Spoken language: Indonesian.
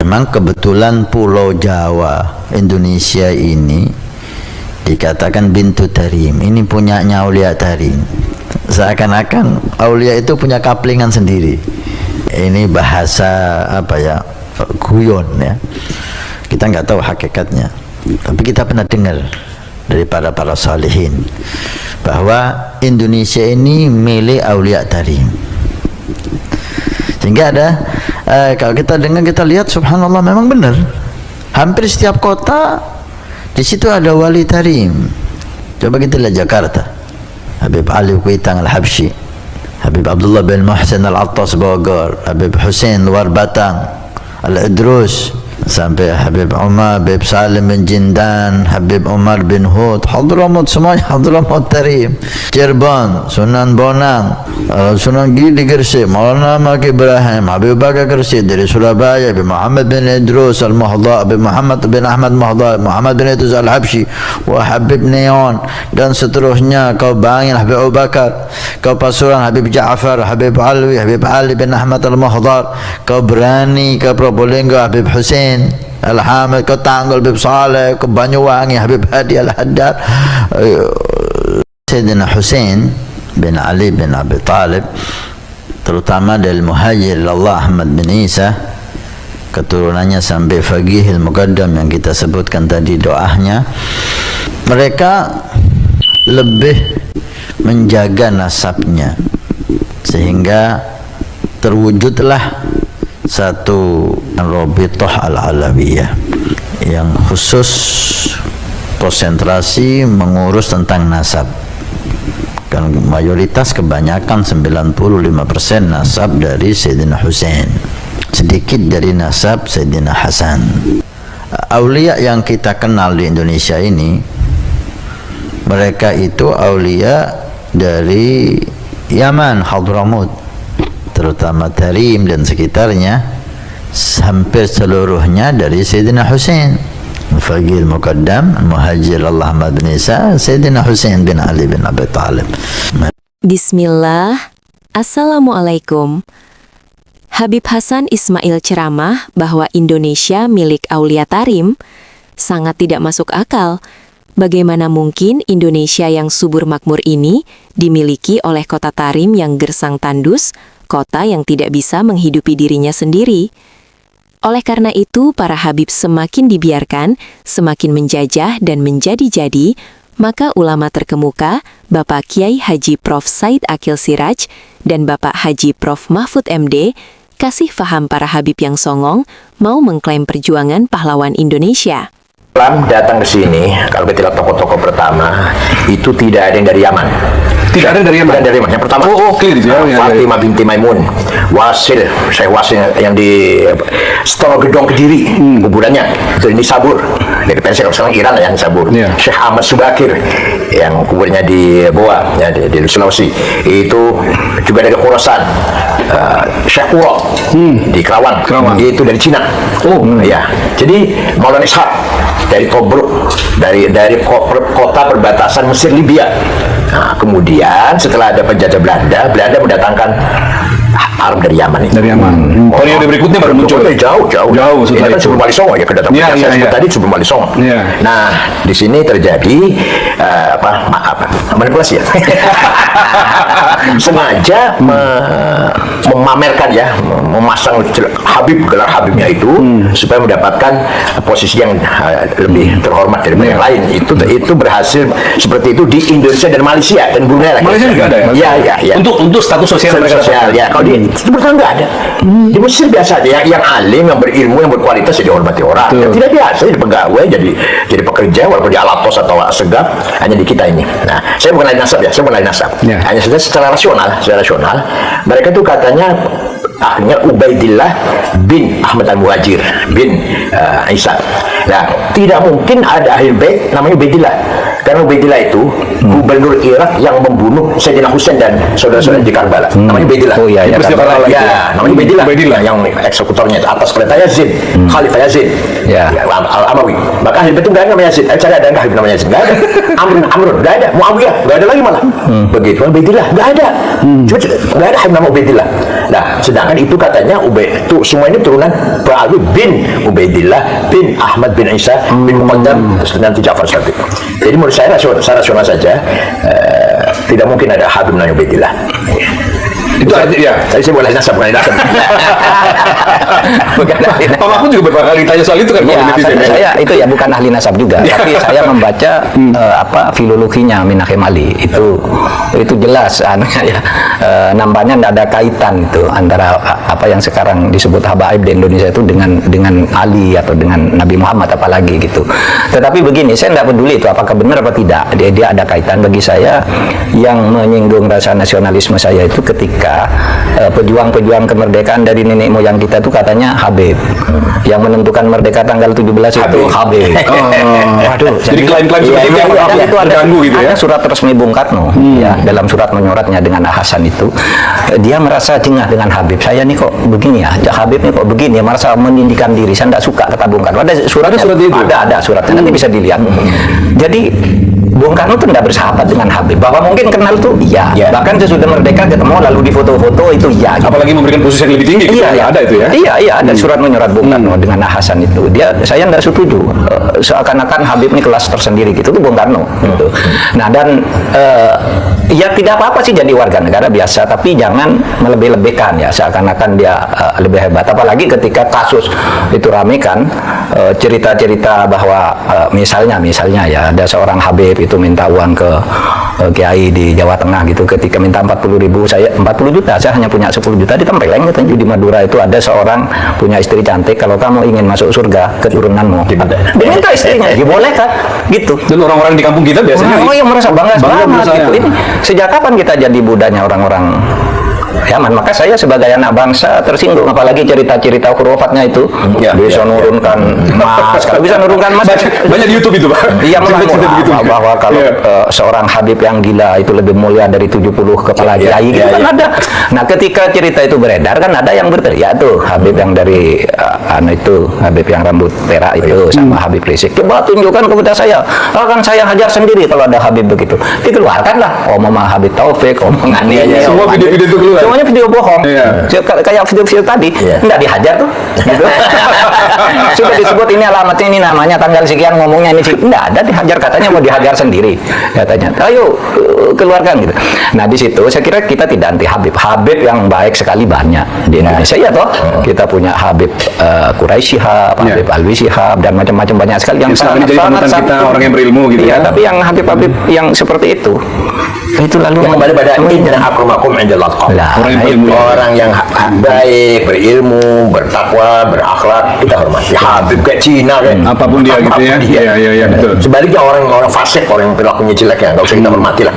memang kebetulan Pulau Jawa Indonesia ini dikatakan bintu Tarim, ini punyanya Aulia Tarim. Seakan-akan Aulia itu punya kaplingan sendiri. Ini bahasa apa ya, guyon ya, kita nggak tahu hakikatnya, tapi kita pernah dengar dari para salihin bahwa Indonesia ini milik Aulia Tarim. Sehingga ada kalau kita dengar, kita lihat, subhanallah, memang benar, hampir setiap kota di situ ada wali Tarim. Coba kita lihat Jakarta, Habib Ali Kuitang Al-Habsyi, Habib Abdullah bin Muhsin Al-Attas Bogor, Habib Hussein Luar Batang, Al-Idrus, sampai Habib Umar, Habib Salim bin Jindan, Habib Umar bin Hud, Hadramut, semuanya Hadramut Tarim. Cirebon, Sunan Bonang, Sunan Giri Gresik, Maulana Maki Ibrahim, Habib Bakar Gresik. Dari Surabaya, Habib Muhammad bin Idrus Al-Muhdha, Habib Muhammad bin Ahmad Muhdha, Muhammad bin Idrus Al-Habsyi, wa Habib Neon, dan seterusnya. Kau Bangil, Habib Abu Bakar. Kau Pasuruan, Habib Ja'far, Habib Alwi, Habib Ali bin Ahmad Al-Muhdhar. Kau Berani, kau Probolinggo, Habib Hussein Al-Hamid. Kau Tanggul, Habib Saleh. Kau Banyuwangi, Habib Hadi Al-Haddad. Sayyidina Hussein bin Ali bin Abi Talib, terutama dari Muhajir Allah Ahmad bin Isa, keturunannya sampai Faqih Al-Muqaddam yang kita sebutkan tadi doanya, mereka lebih menjaga nasabnya sehingga terwujudlah satu Rabithah Al-Alawiyah yang khusus konsentrasi mengurus tentang nasab. Kan mayoritas, kebanyakan 95% nasab dari Sayyidina Husain, sedikit dari nasab Sayyidina Hasan. Aulia yang kita kenal di Indonesia ini, mereka itu aulia dari Yaman, Hadramut, terutama Tarim dan sekitarnya, hampir seluruhnya dari Sayyidina Husain. Faqih Al-Muqaddam, Muhajir Allah Ahmad bin Isa, Sayyidina Husain bin Ali bin Abi Talib. Bismillah. Assalamualaikum. Habib Hasan Ismail ceramah bahwa Indonesia milik Aulia Tarim sangat tidak masuk akal. Bagaimana mungkin Indonesia yang subur makmur ini dimiliki oleh kota Tarim yang gersang tandus, kota yang tidak bisa menghidupi dirinya sendiri? Oleh karena itu, para habib semakin dibiarkan, semakin menjajah dan menjadi-jadi, maka ulama terkemuka, Bapak Kiai Haji Prof. Said Akil Siraj dan Bapak Haji Prof. Mahfud MD, kasih faham para habib yang songong, mau mengklaim perjuangan pahlawan Indonesia. Islam datang ke sini, kalau kita lihat tokoh-tokoh pertama, itu tidak ada yang dari Yaman. Tidak ada dari Yaman. Dari Yaman. Yang pertama, clear, Fatimah binti Maimun, Wasil, Syekh Wasil yang di setelah gedung Kediri, kuburannya itu ini Sabur dari Persia, kalau sekarang Iran yang Sabur. Syekh Ahmad Subakir yang kuburnya di Goa, ya, di Sulawesi, itu juga dari Khorasan. Syekh Qura di Kerawang, itu dari Cina. Ya, jadi Maulana Ishaq dari Tobruk, dari kota perbatasan Mesir Libya. Nah, kemudian setelah ada penjajah Belanda mendatangkan Arab dari Yaman itu. Dari Yaman. Periode berikutnya baru muncul. Jauh. Ini kan sebelum Wali Songo ya, kedatangan saya sebut tadi sebelum Wali Songo. Nah, di sini terjadi manipulasi ya. Sengaja memamerkan ya, memasang gelar Habibnya itu supaya mendapatkan posisi yang lebih terhormat daripada yang lain. Itu berhasil seperti itu di Indonesia dan Malaysia dan Brunei. Malaysia juga ada ya? Iya. Untuk status sosial mereka. Ya, kalau di Timur Tengah nggak ada. Di Mesir biasa aja, yang alim, yang berilmu, yang berkualitas ya dihormati orang. Yang tidak biasa jadi pegawai, jadi pekerja, walaupun di Alatos atau Segaf, hanya di kita ini. Nah, saya bukan lagi nasab ya, hanya saja secara rasional, mereka tuh katanya akhirnya Ubaidillah bin Ahmad Al-Muhajir bin Isa. Nah, tidak mungkin ada ahli bait namanya Ubaidillah, karena Ubaidillah itu gubernur Irak yang membunuh Sayyidina Husain dan saudara-saudara di Karbala. Namanya Ubaidillah. Oh iya, namanya Ubaidillah yang eksekutornya itu atas perintah Yazid, Khalifah Yazid. Ya. Al-Amawi. Maka Habib itu nggak ada namanya Yazid. Cari ada nggak Habib namanya Yazid? Nggak ada. Amr nggak ada. Muawiyah nggak ada lagi malah. Begitu. Ubaidillah nggak ada. Cuma nggak ada Habib nama Ubaidillah. Nah, sedangkan itu katanya itu semua ini turunan Pak Ali bin Ubaidillah bin Ahmad bin Isa bin Muqaddam nanti Ja'far Shadiq. Jadi menurut saya rasional saja, tidak mungkin ada Habib namanya Ubaidillah. Itu ya. Tadi saya boleh nasab bukan nasab. Pak Mahfud juga beberapa kali ditanya soal itu kan. Ya, netizen, saya itu ya bukan ahli nasab juga, tapi saya membaca filologinya Minahim Ali itu jelas ya, nampaknya tidak ada kaitan itu antara apa yang sekarang disebut habaib di Indonesia itu dengan Ali atau dengan Nabi Muhammad apalagi gitu. Tetapi begini, saya tidak peduli itu apakah benar apa tidak, dia ada kaitan. Bagi saya yang menyinggung rasa nasionalisme saya itu ketika pejuang-pejuang kemerdekaan dari nenek moyang kita itu katanya Habib, yang menentukan merdeka tanggal 17 itu Habib. Waduh, jadi klaim-klaim seperti itu itu terganggu gitu ya. Ada surat resmi Bung Karno ya, dalam surat menyuratnya dengan Hasan itu dia merasa jengah dengan Habib. Saya nih kok begini ya, Habib nih kok begini ya, merasa meninggikan diri. Saya tidak suka kata Bung Karno. Ada suratnya, ada suratnya, nanti bisa dilihat. Jadi Bung Karno itu tidak bersahabat dengan Habib. Bahwa mungkin kenal tuh iya. Bahkan sesudah merdeka ketemu lalu di foto-foto itu iya. Gitu. Apalagi memberikan posisi yang lebih tinggi. Iya, ada itu ya. Iya, ada surat menyurat Bung Karno dengan Hasan itu. Saya tidak setuju. Seakan-akan Habib ini kelas tersendiri gitu. Itu Bung Karno. Gitu. Nah dan ya tidak apa-apa sih jadi warga negara biasa, tapi jangan melebih-lebihkan ya. Seakan-akan dia lebih hebat. Apalagi ketika kasus itu rame kan, cerita-cerita bahwa misalnya ya ada seorang Habib itu minta uang ke kiai di Jawa Tengah gitu, ketika minta 40.000, saya 40 juta, saya hanya punya 10 juta, ditempeleng katanya. Di Madura itu ada seorang punya istri cantik, kalau kamu ingin masuk surga keturunanmu diminta istrinya, dibolehkan gitu. Dan orang-orang di kampung kita biasanya yang merasa bangga banget gitu. Ini sejak kapan kita jadi budanya orang-orang Yaman? Maka saya sebagai anak bangsa tersinggung, apalagi cerita-cerita hurufatnya itu bisa nurunkan emas. Kalau bisa nurunkan emas banyak di YouTube itu, Pak. Iya, bahwa kalau seorang Habib yang gila itu lebih mulia dari 70 kepala kiai gitu kan ada. Nah, ketika cerita itu beredar kan ada yang berteriak tuh, Habib yang dari Habib yang rambut perak itu sama Habib Rizik, coba tunjukkan kepada saya, akan saya hajar sendiri kalau ada Habib begitu. Dikeluarkanlah omongan Habib Taufik, omongannya semua video-video itu keluar. Semuanya video bohong. Kayak video-video tadi, enggak dihajar tuh. Gitu. Sudah disebut ini alamatnya, ini namanya, tanggal sekian ngomongnya ini sih. Enggak ada, dihajar, katanya mau dihajar sendiri. Katanya, ayo keluarkan gitu. Nah, di situ saya kira kita tidak anti Habib. Habib yang baik sekali banyak di Indonesia ya toh. Kita punya Habib Quraisy Shihab, Habib Alwi Shihab dan macam-macam banyak sekali yang sangat kita orang yang berilmu gitu ya. Tapi yang Habib yang seperti itu lalu kembali pada inna akramakum indallah orang yang baik, berilmu, bertakwa, berakhlak kita hormati. Habib kayak Cina kan, apapun dia gitu ya. Iya betul. Sebaliknya orang fasik, orang yang perilakunya jelek ya nggak usah kita hormati lah.